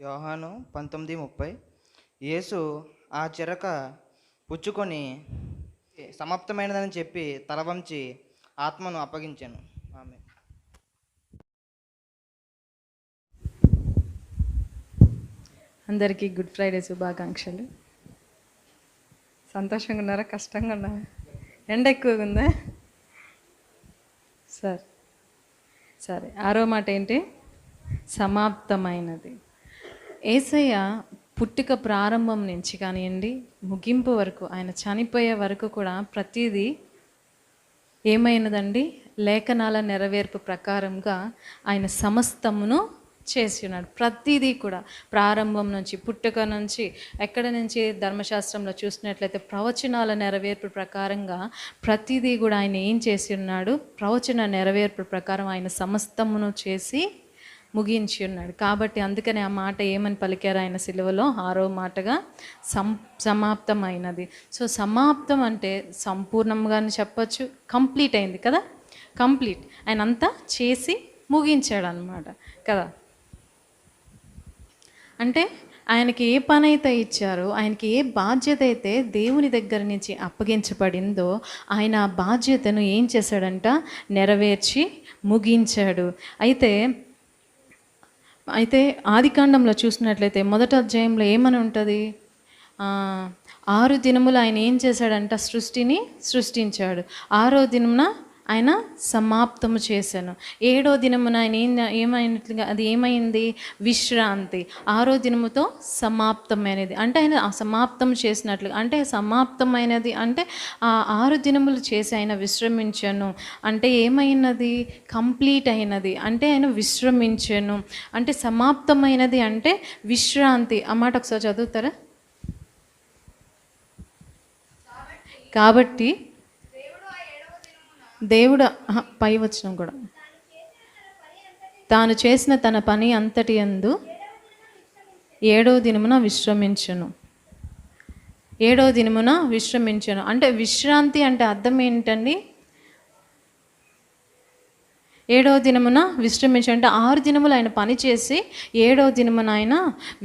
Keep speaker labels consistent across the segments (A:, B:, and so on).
A: యోహాను 19:30. యేసు ఆ చెరక పుచ్చుకొని సమాప్తమైనదని చెప్పి తల వంచి ఆత్మను అప్పగించాను. ఆమె
B: అందరికీ గుడ్ ఫ్రైడే శుభాకాంక్షలు. సంతోషంగా ఉన్నారా, కష్టంగా ఉన్నారా? ఎండ ఎక్కువగా ఉందా? సరే ఆరో మాట ఏంటి? సమాప్తమైనది. యేసయ్య పుట్టుక ప్రారంభం నుంచి కానివ్వండి, ముగింపు వరకు, ఆయన చనిపోయే వరకు కూడా ప్రతిదీ ఏమైనదండి? లేఖనాల నెరవేర్పు ప్రకారంగా ఆయన సమస్తమును చేసి ఉన్నాడు. ప్రతిదీ కూడా ప్రారంభం నుంచి, పుట్టుక నుంచి, ఎక్కడ నుంచి ధర్మశాస్త్రంలో చూసినట్లయితే ప్రవచనాల నెరవేర్పు ప్రకారంగా ప్రతిదీ కూడా ఆయన ఏం చేసి ఉన్నాడు? ప్రవచన నెరవేర్పు ప్రకారం ఆయన సమస్తమును చేసి ముగించి ఉన్నాడు. కాబట్టి అందుకని ఆ మాట ఏమని పలికారు ఆయన సిలువలో? ఆరో మాటగా సమాప్తమైనది. సో సమాప్తం అంటే సంపూర్ణంగానే చెప్పచ్చు, కంప్లీట్ అయింది కదా. కంప్లీట్ ఆయన అంతా చేసి ముగించాడు అన్నమాట కదా. అంటే ఆయనకి ఏ పని అయితే ఇచ్చారో, ఆయనకి ఏ బాధ్యత అయితే దేవుని దగ్గర నుంచి అప్పగించబడిందో, ఆయన ఆ బాధ్యతను ఏం చేశాడంట? నెరవేర్చి ముగించాడు. అయితే ఆదికాండంలో చూసినట్లయితే మొదటి అధ్యాయంలో ఏమని ఉంటుంది? 6 దినములు ఆయన ఏం చేశాడంట? సృష్టిని సృష్టించాడు. 6వ దినమున ఆయన సమాప్తము చేశాను. 7వ దినమున ఆయన ఏమైనట్లుగా అది ఏమైంది? విశ్రాంతి. 6వ దినముతో సమాప్తమైనది. అంటే ఆయన సమాప్తం చేసినట్లుగా, అంటే సమాప్తమైనది అంటే ఆ 6 దినములు చేసి ఆయన విశ్రమించాను అంటే ఏమైనది? కంప్లీట్ అయినది. అంటే ఆయన విశ్రమించాను అంటే సమాప్తమైనది అంటే విశ్రాంతి. ఆ మాట ఒకసారి చదువుతారా? కాబట్టి దేవుడు పై వచనం కూడా, తాను చేసిన తన పని అంతటి యందు 7వ దినమున విశ్రమించును. 7వ దినమున విశ్రమించును అంటే విశ్రాంతి అంటే అర్థం ఏంటండి? 7వ దినమున విశ్రమించు అంటే 6 దినములు ఆయన పని చేసి 7వ దినమున ఆయన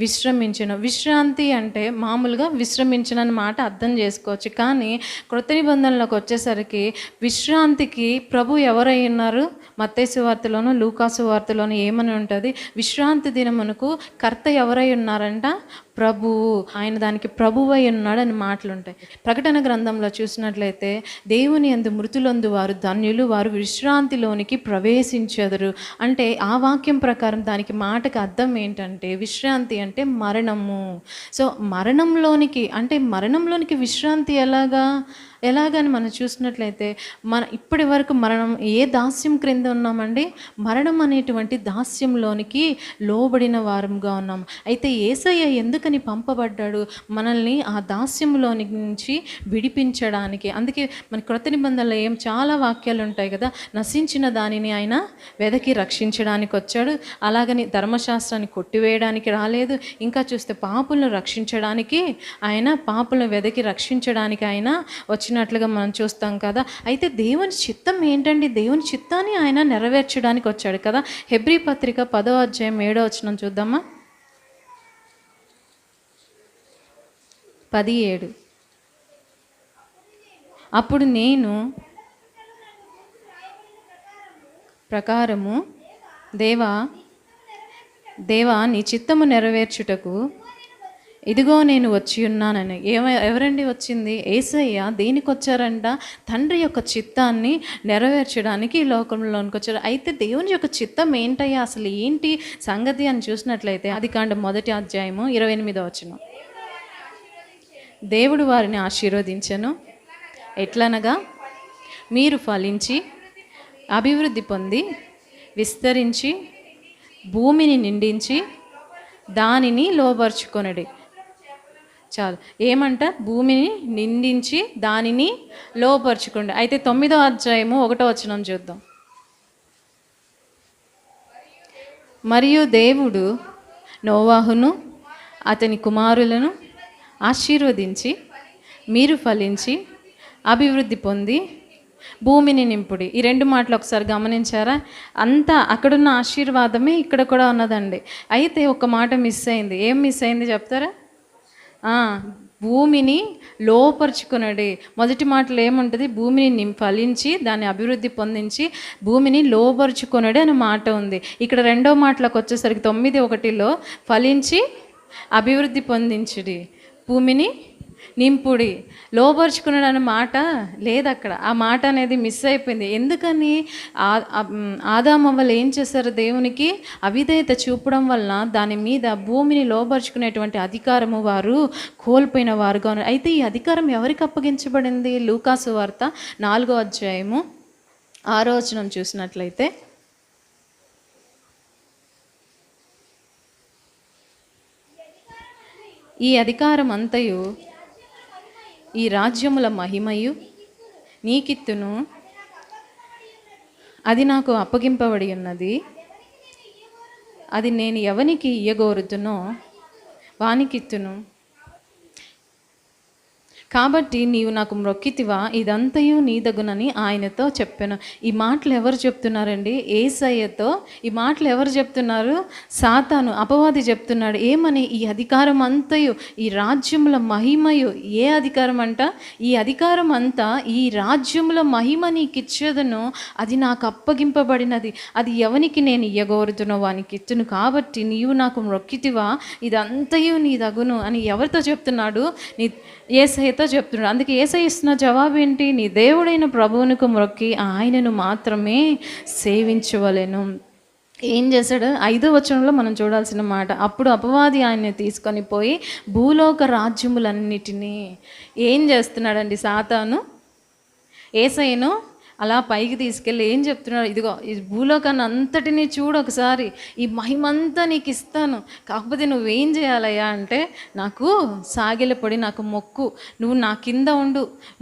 B: విశ్రమించను. విశ్రాంతి అంటే మామూలుగా విశ్రమించనని మాట అర్థం చేసుకోవచ్చు. కానీ క్రొత్త నిబంధనలోకి వచ్చేసరికి విశ్రాంతికి ప్రభు ఎవరై ఉన్నారు? మత్తయి సువార్తలోను లూకాసు వార్తలోను ఏమని ఉంటుంది? విశ్రాంతి దినమునకు కర్త ఎవరై ఉన్నారంట? ప్రభువు. ఆయన దానికి ప్రభువై ఉన్నాడు అని మాటలు ఉంటాయి. ప్రకటన గ్రంథంలో చూసినట్లయితే దేవుని యందు మృతులందు వారు ధన్యులు, వారు విశ్రాంతిలోనికి ప్రవేశించెదరు. అంటే ఆ వాక్యం ప్రకారం దానికి మాటకు అర్థం ఏంటంటే విశ్రాంతి అంటే మరణము. సో మరణంలోనికి అంటే మరణంలోనికి విశ్రాంతి ఎలాగని మనం చూసినట్లయితే ఇప్పటి వరకు మరణం ఏ దాస్యం క్రింద ఉన్నామండి? మరణం అనేటువంటి దాస్యంలోనికి లోబడిన వారంగా ఉన్నాం. అయితే యేసయ్య ఎందుకని పంపబడ్డాడు? మనల్ని ఆ దాస్యంలోని నుంచి విడిపించడానికి. అందుకే మన క్రొత్త నిబంధనలో చాలా వాక్యాలు ఉంటాయి కదా. నశించిన దానిని ఆయన వెదకి రక్షించడానికి వచ్చాడు. అలాగని ధర్మశాస్త్రాన్ని కొట్టివేయడానికి రాలేదు. ఇంకా చూస్తే పాపులను రక్షించడానికి ఆయన, పాపులను వెదకి రక్షించడానికి ఆయన వచ్చినట్లుగా మనం చూస్తాం కదా. అయితే దేవుని చిత్తం ఏంటండి? దేవుని చిత్తాన్ని ఆయన నెరవేర్చడానికి వచ్చాడు కదా. హెబ్రీ పత్రిక 10వ అధ్యాయం 7వ వచనం చూద్దామా? 17. అప్పుడు నేను ప్రకారము దేవా నీ చిత్తము నెరవేర్చుటకు ఇదిగో నేను వచ్చి ఉన్నానని. ఎవరండి వచ్చింది? యేసయ్య. దేనికి వచ్చారంట? తండ్రి యొక్క చిత్తాన్ని నెరవేర్చడానికి ఈ లోకంలోనికి వచ్చారు. అయితే దేవుని యొక్క చిత్తం ఏంటయ్యా, అసలు ఏంటి సంగతి అని చూసినట్లయితే ఆదికాండం 1వ అధ్యాయము 28వ వచనం. దేవుడు వారిని ఆశీర్వదించెను. ఎట్లనగా మీరు ఫలించి అభివృద్ధి పొంది విస్తరించి భూమిని నిండించి దానిని లోబర్చుకొనుడి. చాలు. ఏమంట? భూమిని నిండించి దానిని లోపరుచుకోండి. అయితే 9వ అధ్యాయము 1వ వచనం చూద్దాం. మరియు దేవుడు నోవాహును అతని కుమారులను ఆశీర్వదించి మీరు ఫలించి అభివృద్ధి పొంది భూమిని నింపుడి. ఈ 2 మాటలు ఒకసారి గమనించారా? అంతా అక్కడున్న ఆశీర్వాదమే ఇక్కడ కూడా ఉన్నదండి. అయితే ఒక మాట మిస్ అయింది. ఏం మిస్ అయింది చెప్తారా? భూమిని లోపరుచుకునడి. మొదటి మాటలో ఏముంటుంది? భూమిని ఫలించి దాన్ని అభివృద్ధి పొందించి భూమిని లోపరుచుకొనడి అనే మాట ఉంది. ఇక్కడ రెండో మాటలోకి వచ్చేసరికి 9:1 ఫలించి అభివృద్ధి పొందించుడి, భూమిని నింపుడి. లోపరుచుకున్నాడు అనే మాట లేదు అక్కడ. ఆ మాట అనేది మిస్ అయిపోయింది. ఎందుకని? ఆదామవ్వలు ఏం చేశారు? దేవునికి అవిధేయత చూపడం వలన దాని మీద భూమిని లోపరుచుకునేటువంటి అధికారము వారు కోల్పోయిన వారుగా ఉన్నారు. అయితే ఈ అధికారం ఎవరికి అప్పగించబడింది? లూకాసు వార్త 4:6 చూసినట్లయితే, ఈ అధికారం అంతయు ఈ రాజ్యముల మహిమయు నీకిత్తును, అది నాకు అప్పగింపబడి ఉన్నది, అది నేను ఎవనికి ఇయ్యగోరుతునో వానికిత్తును. కాబట్టి నీవు నాకు మ్రొక్కితివా, ఇదంతయు నీ దగునని ఆయనతో చెప్పాను. ఈ మాటలు ఎవరు చెప్తున్నారండి? యేసయ్యతో ఈ మాటలు ఎవరు చెప్తున్నారు? సాతాను, అపవాది చెప్తున్నాడు. ఏమని? ఈ అధికారం అంతయు ఈ రాజ్యముల మహిమయు. ఏ అధికారం అంట? ఈ అధికారం అంతా ఈ రాజ్యముల మహిమ నీకు ఇచ్చేదను, అది నాకు అప్పగింపబడినది, అది ఎవనికి నేను ఇయ్యగోరుతునో వానికి ఇత్తును. కాబట్టి నీవు నాకు మ్రొక్కితివా, ఇదంతయు నీ దగును అని ఎవరితో చెప్తున్నాడు? యేసయ్యతో చెప్తున్నాడు. అందుకే యేసయ్య ఇస్తున్న జవాబు ఏంటి? నీ దేవుడైన ప్రభువునికి మ్రొక్కి ఆయనను మాత్రమే సేవించవలెను. ఏం చేశాడు? 5వ వచనంలో మనం చూడాల్సిన మాట. అప్పుడు అపవాది ఆయన్ని తీసుకొని పోయి భూలోక రాజ్యములన్నిటినీ ఏం చేస్తున్నాడండి? సాతాను యేసయ్యను అలా పైకి తీసుకెళ్ళి ఏం చెప్తున్నాడు? ఇదిగో ఈ భూలోకాన్ని అంతటినీ చూడు ఒకసారి, ఈ మహిమంతా నీకు ఇస్తాను, కాకపోతే నువ్వేం చేయాలయ్యా అంటే నాకు సాగిలపడి నాకు మొక్కు, నువ్వు నా కింద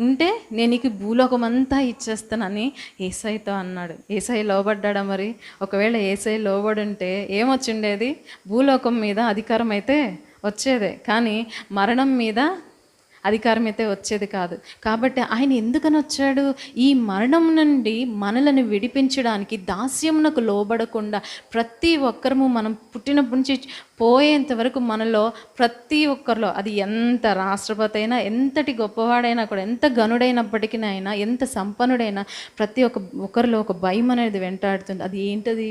B: ఉంటే నేను నీకు భూలోకం అంతా ఇచ్చేస్తానని యేసయ్యతో అన్నాడు. యేసయ్య లోబడ్డా మరి? ఒకవేళ యేసయ్య లోబడుంటే ఏమొచ్చిండేది? భూలోకం మీద అధికారం అయితే వచ్చేదే, కానీ మరణం మీద అధికారం అయితే వచ్చేది కాదు. కాబట్టి ఆయన ఎందుకని వచ్చాడు? ఈ మరణం నుండి మనలను విడిపించడానికి, దాస్యమునకు లోబడకుండా ప్రతి ఒక్కరము మనం పుట్టినప్పటి నుంచి పోయేంత వరకు మనలో ప్రతి ఒక్కరిలో, అది ఎంత రాష్ట్రపతి అయినా, ఎంతటి గొప్పవాడైనా కూడా, ఎంత గనుడైనప్పటికీ అయినా, ఎంత సంపన్నుడైనా, ప్రతి ఒక్కరిలో ఒక భయం అనేది వెంటాడుతుంది. అది ఏంటది?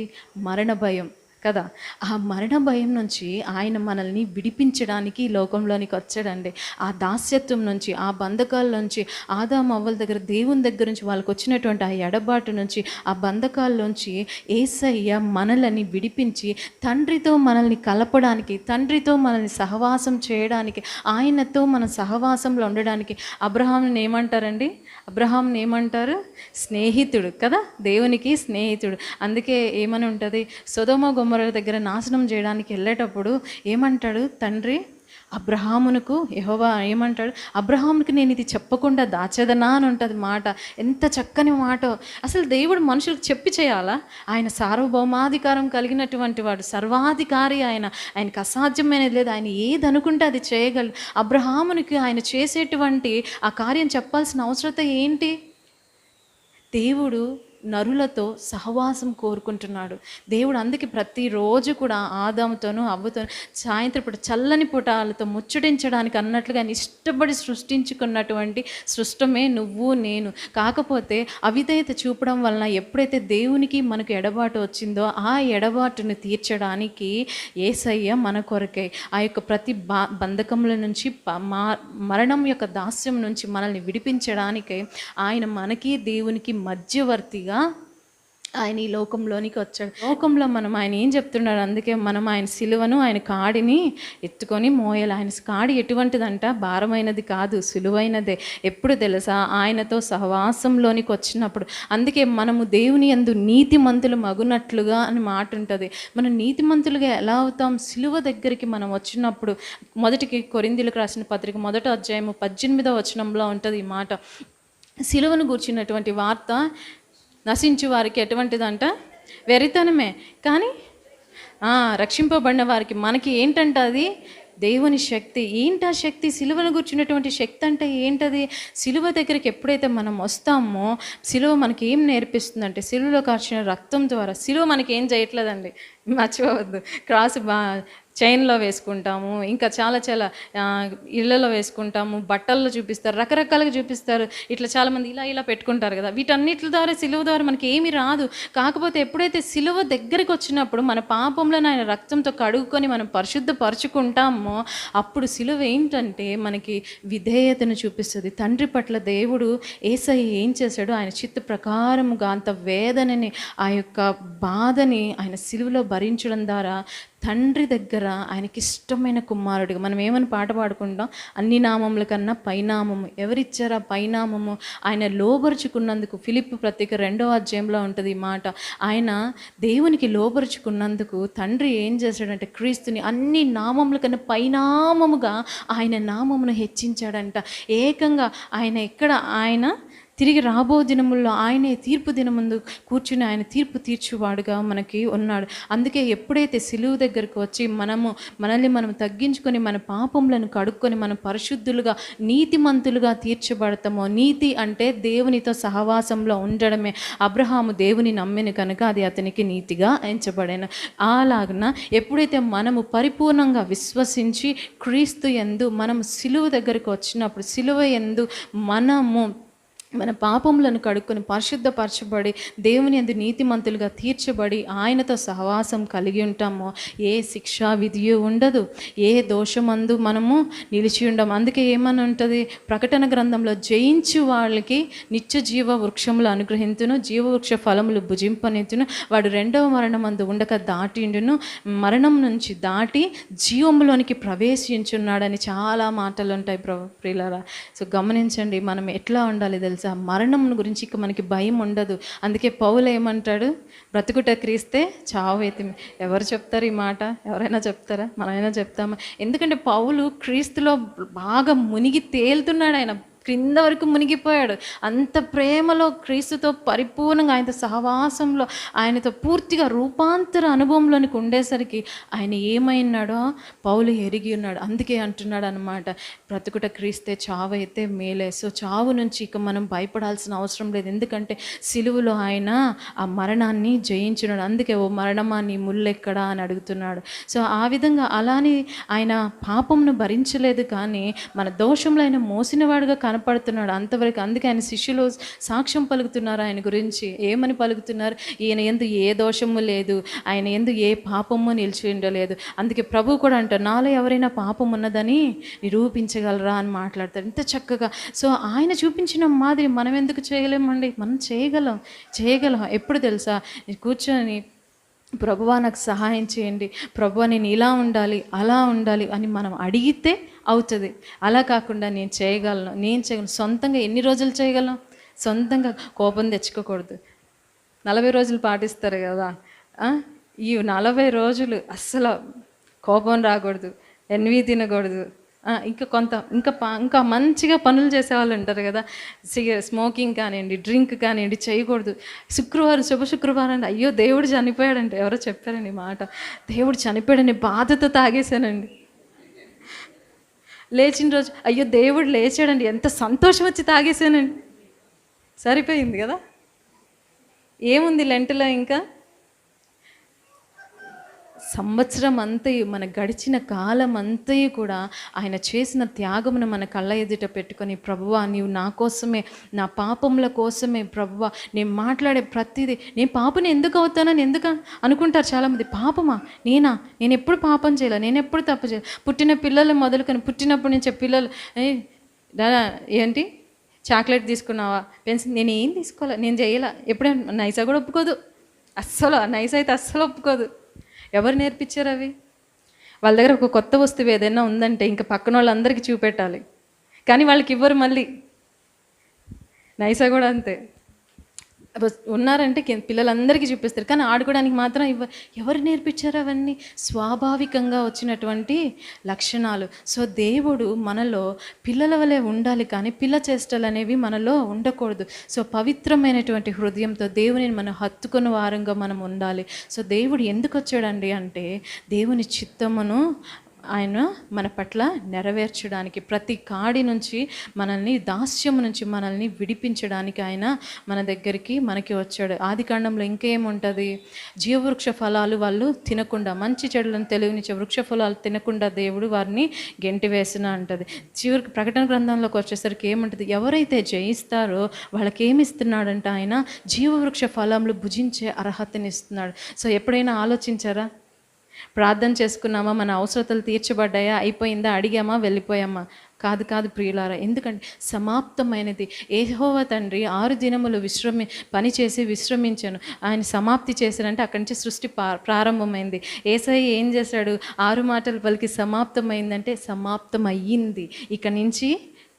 B: మరణ భయం కదా. ఆ మరణ భయం నుంచి ఆయన మనల్ని విడిపించడానికి ఈ లోకంలోనికి వచ్చాడండి. ఆ దాస్యత్వం నుంచి, ఆ బంధకాల నుంచి, ఆదాము అవ్వల దగ్గర, దేవుని దగ్గర నుంచి వాళ్ళకి వచ్చినటువంటి ఆ ఎడబాటు నుంచి, ఆ బంధకాల్లోంచి యేసయ్య మనల్ని విడిపించి తండ్రితో మనల్ని కలపడానికి, తండ్రితో మనల్ని సహవాసం చేయడానికి, ఆయనతో మన సహవాసంలో ఉండడానికి. అబ్రహాంని ఏమంటారండి? అబ్రహాంని ఏమంటారు? స్నేహితుడు కదా, దేవునికి స్నేహితుడు. అందుకే ఏమని ఉంటుంది? సొదొమ గొమొర్రా దగ్గర నాశనం చేయడానికి వెళ్ళేటప్పుడు ఏమంటాడు తండ్రి అబ్రహామునకు? యెహోవా ఏమంటాడు? అబ్రహామునికి నేను ఇది చెప్పకుండా దాచేదనా అని ఉంటుంది మాట. ఎంత చక్కని మాట! అసలు దేవుడు మనుషులకు చెప్పి చేయాలా? ఆయన సార్వభౌమాధికారం కలిగినటువంటి వాడు, సర్వాధికారి. ఆయనకు అసాధ్యమైనది లేదు. ఆయన ఏది అనుకుంటే అది చేయగలడు. అబ్రహామునికి ఆయన చేసేటువంటి ఆ కార్యం చెప్పాల్సిన అవసరం ఏంటి? దేవుడు నరులతో సహవాసం కోరుకుంటున్నాడు. దేవుడు అందుకే ప్రతిరోజు కూడా ఆదాముతోనూ అవ్వతోనూ సాయంత్రం పూట చల్లని పుటాలతో ముచ్చటించడానికి అన్నట్లుగా ఆయన ఇష్టపడి సృష్టించుకున్నటువంటి సృష్టమే నువ్వు నేను. కాకపోతే అవిధేయత చూపడం వలన ఎప్పుడైతే దేవునికి మనకు ఎడబాటు వచ్చిందో ఆ ఎడబాటును తీర్చడానికి యేసయ్య మన కొరకై ఆ యొక్క ప్రతి బంధకముల నుంచి, మరణం యొక్క దాస్యం నుంచి మనల్ని విడిపించడానికై ఆయన మనకి దేవునికి మధ్యవర్తిగా ఆయన ఈ లోకంలోనికి వచ్చాడు. లోకంలో మనం ఆయన ఏం చెప్తున్నాడు? అందుకే మనం ఆయన సిలువను, ఆయన కాడిని ఎత్తుకొని మోయాలి. ఆయన కాడి ఎటువంటిదంట? భారమైనది కాదు, సులువైనదే. ఎప్పుడు తెలుసా? ఆయనతో సహవాసంలోనికి వచ్చినప్పుడు. అందుకే మనము దేవుని యందు నీతిమంతులు మగునట్లుగా అని మాట ఉంటుంది. మనం నీతిమంతులుగా ఎలా అవుతాం? సిలువ దగ్గరికి మనం వచ్చినప్పుడు. మొదటికి కొరింథీయులకు రాసిన పత్రిక 1వ అధ్యాయము 18వ వచనంలో ఉంటుంది ఈ మాట. సిలువను గూర్చినటువంటి వార్త నశించు వారికి ఎటువంటిదంట? వెరితనమే. కానీ రక్షింపబడిన వారికి, మనకి ఏంటంట? అది దేవుని శక్తి ఏంటి? ఆ శక్తి సిలువను కూర్చున్నటువంటి శక్తి అంటే ఏంటది? సిలువ దగ్గరికి ఎప్పుడైతే మనం వస్తామో సిలువ మనకి ఏం నేర్పిస్తుందంటే, సిలువలో కార్చిన రక్తం ద్వారా సిలువ మనకి ఏం చేయట్లేదండి, మర్చిపోవద్దు. క్రాస్ చైన్లో వేసుకుంటాము, ఇంకా చాలా చాలా ఇళ్ళలో వేసుకుంటాము, బట్టల్లో చూపిస్తారు, రకరకాలుగా చూపిస్తారు. ఇట్లా చాలామంది ఇలా ఇలా పెట్టుకుంటారు కదా. వీటన్నిటి ద్వారా సిలువ ద్వారా మనకి ఏమీ రాదు. కాకపోతే ఎప్పుడైతే సిలువ దగ్గరికి వచ్చినప్పుడు మన పాపంలో ఆయన రక్తంతో కడుక్కొని మనం పరిశుద్ధపరచుకుంటామో అప్పుడు సిలువ ఏంటంటే మనకి విధేయతను చూపిస్తుంది. తండ్రి పట్ల దేవుడు యేసయ్య ఏం చేశాడు, ఆయన చిత్త ప్రకారముగా అంత వేదనని, ఆ యొక్క బాధని ఆయన సిలువలో భరించడం ద్వారా తండ్రి దగ్గర ఆయనకి ఇష్టమైన కుమారుడిగా, మనం ఏమని పాట పాడుకుంటాం, అన్ని నామముల కన్నా పైనామము. ఎవరిచ్చారా పైనామము? ఆయన లోబరుచుకున్నందుకు. ఫిలిప్పీ పత్రిక 2వ అధ్యాయంలో ఉంటుంది ఈ మాట. ఆయన దేవునికి లోబరుచుకున్నందుకు తండ్రి ఏం చేశాడంటే క్రీస్తుని అన్ని నామముల కన్నా పైనామముగా ఆయన నామమును హెచ్చించాడంట. ఏకంగా ఆయన ఎక్కడ ఆయన తిరిగి రాబో దినముల్లో ఆయనే తీర్పు దినముందు కూర్చుని ఆయన తీర్పు తీర్చువాడుగా మనకి ఉన్నాడు. అందుకే ఎప్పుడైతే సిలువ దగ్గరకు వచ్చి మనల్ని మనం తగ్గించుకొని మన పాపములను కడుక్కొని మనం పరిశుద్ధులుగా నీతిమంతులుగా తీర్చబడతామో, నీతి అంటే దేవునితో సహవాసంలో ఉండడమే. అబ్రహాము దేవుని నమ్మిన కనుక అది అతనికి నీతిగా ఎంచబడేను. అలాగన ఎప్పుడైతే మనము పరిపూర్ణంగా విశ్వసించి క్రీస్తు యందు మనం సిలువ దగ్గరకు వచ్చినప్పుడు, సిలువ యందు మన పాపములను కడుక్కొని పరిశుద్ధపరచబడి దేవుని యందు నీతిమంతులుగా తీర్చబడి ఆయనతో సహవాసం కలిగి ఉంటామో ఏ శిక్షా విధియు ఉండదు, ఏ దోషమందు మనము నిలిచి ఉండము. అందుకే ఏమని ఉంటుంది ప్రకటన గ్రంథంలో, జయించు వాళ్ళకి నిత్య జీవ వృక్షములు అనుగ్రహించును, జీవవృక్ష ఫలములు భుజింపనెత్తును, వాడు రెండవ మరణమందు ఉండక దాటిండును, మరణం నుంచి దాటి జీవములోనికి ప్రవేశించున్నాడని చాలా మాటలు ఉంటాయి ప్రియులారా. సో గమనించండి, మనం ఎట్లా ఉండాలి తెలుసా? మరణం గురించి ఇక మనకి భయం ఉండదు. అందుకే పౌలు ఏమంటాడు, బ్రతుకుట క్రీస్తే చావు అయితే. ఎవరు చెప్తారు ఈ మాట? ఎవరైనా చెప్తారా? మనమైనా చెప్తామా? ఎందుకంటే పౌలు క్రీస్తులో బాగా మునిగి తేలుతున్నాడు. ఆయన క్రింద వరకు మునిగిపోయాడు. అంత ప్రేమలో క్రీస్తుతో పరిపూర్ణంగా ఆయనతో సహవాసంలో ఆయనతో పూర్తిగా రూపాంతర అనుభవంలోనికి ఉండేసరికి ఆయన ఏమైనాడో పౌలు ఎరిగి ఉన్నాడు. అందుకే అంటున్నాడు అనమాట, బ్రతుకుట క్రీస్తే చావు అయితే మేలే. సో చావు నుంచి ఇక మనం భయపడాల్సిన అవసరం లేదు. ఎందుకంటే సిలువలో ఆయన ఆ మరణాన్ని జయించున్నాడు. అందుకే ఓ మరణమా నీ ముల్లెక్కడా అని అడుగుతున్నాడు. సో ఆ విధంగా అలానే ఆయన పాపమును భరించలేదు, కానీ మన దోషంలో ఆయన మోసినవాడుగా కనపడుతున్నాడు అంతవరకు. అందుకే ఆయన శిష్యులు సాక్ష్యం పలుకుతున్నారు ఆయన గురించి. ఏమని పలుకుతున్నారు? ఈయన యందు ఏ దోషము లేదు, ఆయన యందు ఏ పాపము నిలిచి ఉండలేదు. అందుకే ప్రభు కూడా అంటారు, నాలో ఎవరైనా పాపం ఉన్నదని నిరూపించగలరా అని మాట్లాడతారు ఇంత చక్కగా. సో ఆయన చూపించిన మాదిరి మనం ఎందుకు చేయలేమండి? మనం చేయగలం. ఎప్పుడు తెలుసా? కూర్చొని ప్రభువా నాకు సహాయం చేయండి, ప్రభువా నేను ఇలా ఉండాలి అలా ఉండాలి అని మనం అడిగితే అవుతుంది. అలా కాకుండా నేను చేయగలను సొంతంగా ఎన్ని రోజులు చేయగలం? సొంతంగా కోపం తెచ్చుకోకూడదు. 40 రోజులు పాటిస్తారు కదా, ఈ 40 రోజులు అస్సలు కోపం రాకూడదు, ఎన్వి తినకూడదు. ఇంకా మంచిగా పనులు చేసేవాళ్ళు ఉంటారు కదా, స్మోకింగ్ కానివ్వండి, డ్రింక్ కానివ్వండి చేయకూడదు. శుభ శుక్రవారం అంటే అయ్యో దేవుడు చనిపోయాడంటే, ఎవరో చెప్పారండి మాట, దేవుడు చనిపోయాడని బాధతో తాగేశానండి. లేచిన రోజు అయ్యో దేవుడు లేచాడండి, ఎంత సంతోషం వచ్చి తాగేశానండి. సరిపోయింది కదా. ఏముంది లెంటలో? ఇంకా సంవత్సరం అంతయు, మన గడిచిన కాలం అంతయు కూడా ఆయన చేసిన త్యాగమును మన కళ్ళ ఎదుట పెట్టుకొని, ప్రభువా నీవు నా కోసమే, నా పాపముల కోసమే ప్రభువా, నేను మాట్లాడే ప్రతిదీ, నేను పాపని ఎందుకు అవుతానని ఎందుకు అనుకుంటారు చాలామంది. పాపమా? నేను ఎప్పుడు పాపం చేయలే, నేను ఎప్పుడు తప్పు చేయలే. పుట్టిన పిల్లలు మొదలుకొని, పుట్టినప్పటి నుంచే పిల్లలు ఏంటి చాక్లెట్ తీసుకున్నావా, పెన్సిల్, నేను ఏం తీసుకోలే, నేను చేయలే. ఎప్పుడైనా నైసా కూడా ఒప్పుకోదు, అస్సలు నైస్ అయితే అస్సలు ఒప్పుకోదు. ఎవరు నేర్పించారు అవి? వాళ్ళ దగ్గర ఒక కొత్త వస్తువు ఏదైనా ఉందంటే ఇంకా పక్కన వాళ్ళందరికీ చూపెట్టాలి, కానీ వాళ్ళకి ఇవ్వరు. మళ్ళీ నైసా కూడా అంతే, ఉన్నారంటే పిల్లలందరికీ చూపిస్తారు, కానీ ఆడుకోవడానికి మాత్రం ఎవరు నేర్పించారు? అవన్నీ స్వాభావికంగా వచ్చినటువంటి లక్షణాలు. సో దేవుడు మనలో పిల్లల వలె ఉండాలి, కానీ పిల్ల చేష్టలు అనేవి మనలో ఉండకూడదు. సో పవిత్రమైనటువంటి హృదయంతో దేవుని మనం హత్తుకున్న వారంగా మనం ఉండాలి. సో దేవుడు ఎందుకు వచ్చాడండి అంటే దేవుని చిత్తమును ఆయన మన పట్ల నెరవేర్చడానికి, ప్రతి కాడి నుంచి మనల్ని, దాస్యం నుంచి మనల్ని విడిపించడానికి ఆయన మన దగ్గరికి మనకి వచ్చాడు. ఆదికాండంలో ఇంకేముంటుంది? జీవవృక్ష ఫలాలు వాళ్ళు తినకుండా, మంచి చెడులను తెలియనిచ్చే వృక్ష ఫలాలు తినకుండా దేవుడు వారిని గెంటి వేసిన అంటది. చివరికి ప్రకటన గ్రంథంలోకి వచ్చేసరికి ఏముంటుంది? ఎవరైతే జయిస్తారో వాళ్ళకి ఏమి ఇస్తున్నాడంటే ఆయన జీవవృక్ష ఫలములు భుజించే అర్హతని ఇస్తున్నాడు. సో ఎప్పుడైనా ఆలోచించారా? ప్రార్థన చేసుకున్నామా, మన అవసరతలు తీర్చబడ్డాయా, అయిపోయిందా, అడిగామా, వెళ్ళిపోయామా? కాదు కాదు ప్రియులారా. ఎందుకంటే సమాప్తమైనది. యెహోవా తండ్రి 6 దినములు పనిచేసి విశ్రమించాను. ఆయన సమాప్తి చేశారంటే అక్కడి నుంచి సృష్టి ప్రారంభమైంది. యేసయ్య ఏం చేశాడు? 6 మాటలు పలికి సమాప్తమైందంటే సమాప్తం అయ్యింది. ఇక నుంచి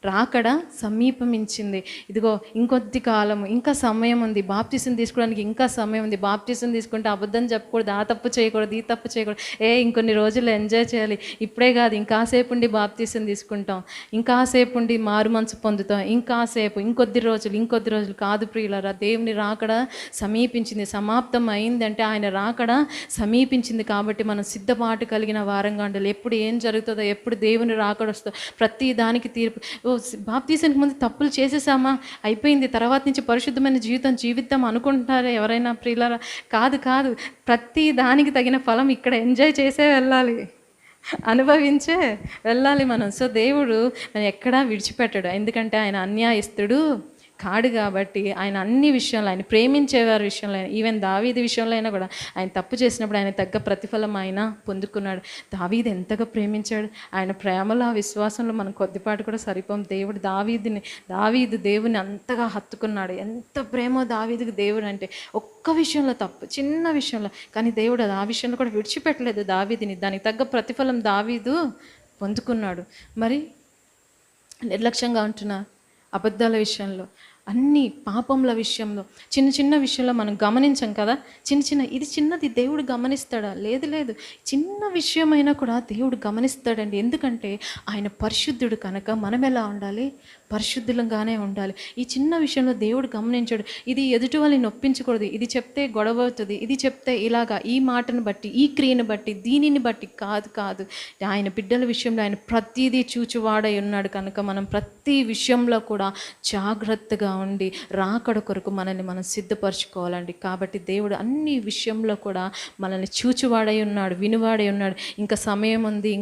B: రాకడ సమీపమించింది. ఇదిగో ఇంకొద్ది కాలము, ఇంకా సమయం ఉంది. బాప్టిజం తీసుకోవడానికి ఇంకా సమయం ఉంది. బాప్టిజం తీసుకుంటే అబద్ధం చెప్పకూడదు, ఆ తప్పు చేయకూడదు, ఈ తప్పు చేయకూడదు. ఇంకొన్ని రోజులు ఎంజాయ్ చేయాలి. ఇప్పుడే కాదు, ఇంకాసేపు ఉండి బాప్టిజం తీసుకుంటాం, ఇంకాసేపు ఉండి మారు మనసు పొందుతాం, ఇంకొద్ది రోజులు కాదు ప్రియులారా. దేవుని రాకడ సమీపించింది. సమాప్తం అయిందంటే ఆయన రాకడ సమీపించింది. కాబట్టి మనం సిద్ధపాటు కలిగిన వారంగా ఉండాలి. ఎప్పుడు ఏం జరుగుతుందో, ఎప్పుడు దేవుని రాకడ వస్తుందో ప్రతి దానికి తీర్పు. బాప్తీసానికి ముందు తప్పులు చేసేసామా, అయిపోయింది, తర్వాత నుంచి పరిశుద్ధమైన జీవితం అనుకుంటున్నారా ఎవరైనా ప్రియులారా? కాదు. ప్రతి దానికి తగిన ఫలం ఇక్కడ ఎంజాయ్ చేసే వెళ్ళాలి, అనుభవించే వెళ్ళాలి మనం. సో దేవుడు ఎక్కడా విడిచిపెట్టాడు. ఎందుకంటే ఆయన అన్యాయస్తుడు కాడు. కాబట్టి ఆయన అన్ని విషయంలో, ఆయన ప్రేమించేవారి విషయంలో, ఈవెన్ దావీదు విషయంలో అయినా కూడా ఆయన తప్పు చేసినప్పుడు ఆయన తగ్గ ప్రతిఫలం ఆయన పొందుకున్నాడు. దావీదు ఎంతగా ప్రేమించాడు. ఆయన ప్రేమలో, ఆ విశ్వాసంలో మనం కొద్దిపాటు కూడా సరిపోం. దావీదు దేవుని అంతగా హత్తుకున్నాడు. ఎంత ప్రేమో దావీదుకి దేవుడు అంటే. ఒక్క విషయంలో తప్పు, చిన్న విషయంలో, కానీ దేవుడు ఆ విషయంలో కూడా విడిచిపెట్టలేదు దావీదుని. దానికి తగ్గ ప్రతిఫలం దావీదు పొందుకున్నాడు. మరి నిర్లక్ష్యంగా ఉంటున్నా అబద్ధాల విషయంలో, అన్ని పాపంల విషయంలో, చిన్న విషయంలో మనం గమనించాం కదా. ఇది చిన్నది దేవుడు గమనిస్తాడా? లేదు. చిన్న విషయమైనా కూడా దేవుడు గమనిస్తాడండి. ఎందుకంటే ఆయన పరిశుద్ధుడు కనుక మనం ఎలా ఉండాలి? పరిశుద్ధులంగానే ఉండాలి. ఈ చిన్న విషయంలో దేవుడు గమనించాడు. ఇది ఎదుటి వాళ్ళని నొప్పించకూడదు, ఇది చెప్తే గొడవ అవుతుంది, ఇది చెప్తే ఇలాగా, ఈ మాటను బట్టి, ఈ క్రియను బట్టి, దీనిని బట్టి కాదు. ఆయన బిడ్డల విషయంలో ఆయన ప్రతిదీ చూచువాడై ఉన్నాడు కనుక మనం ప్రతి విషయంలో కూడా జాగ్రత్తగా ఉండి రాకడ కొరకు మనల్ని మనం సిద్ధపరచుకోవాలండి. కాబట్టి దేవుడు అన్ని విషయంలో కూడా మనల్ని చూచువాడై ఉన్నాడు, వినువాడై ఉన్నాడు. ఇంకా సమయం ఉంది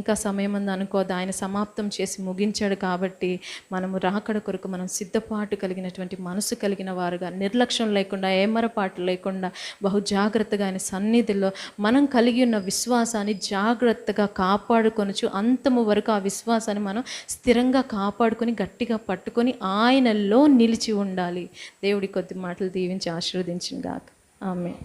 B: అనుకోదు. ఆయన సమాప్తం చేసి ముగించాడు. కాబట్టి మనము రాకడ కొరకు మనం సిద్ధపాటు కలిగినటువంటి మనసు కలిగిన వారుగా, నిర్లక్ష్యం లేకుండా, ఏమరపాటు లేకుండా, బహు జాగ్రత్తగా ఆయన సన్నిధిలో మనం కలిగి ఉన్న విశ్వాసాన్ని జాగ్రత్తగా కాపాడుకొనొచ్చు. అంతము వరకు ఆ విశ్వాసాన్ని మనం స్థిరంగా కాపాడుకొని, గట్టిగా పట్టుకొని ఆయనలో నిలిచి ఉండాలి. దేవుడి కొద్ది మాటలు దీవించి ఆశీర్వదించిన గాక. ఆమేన్.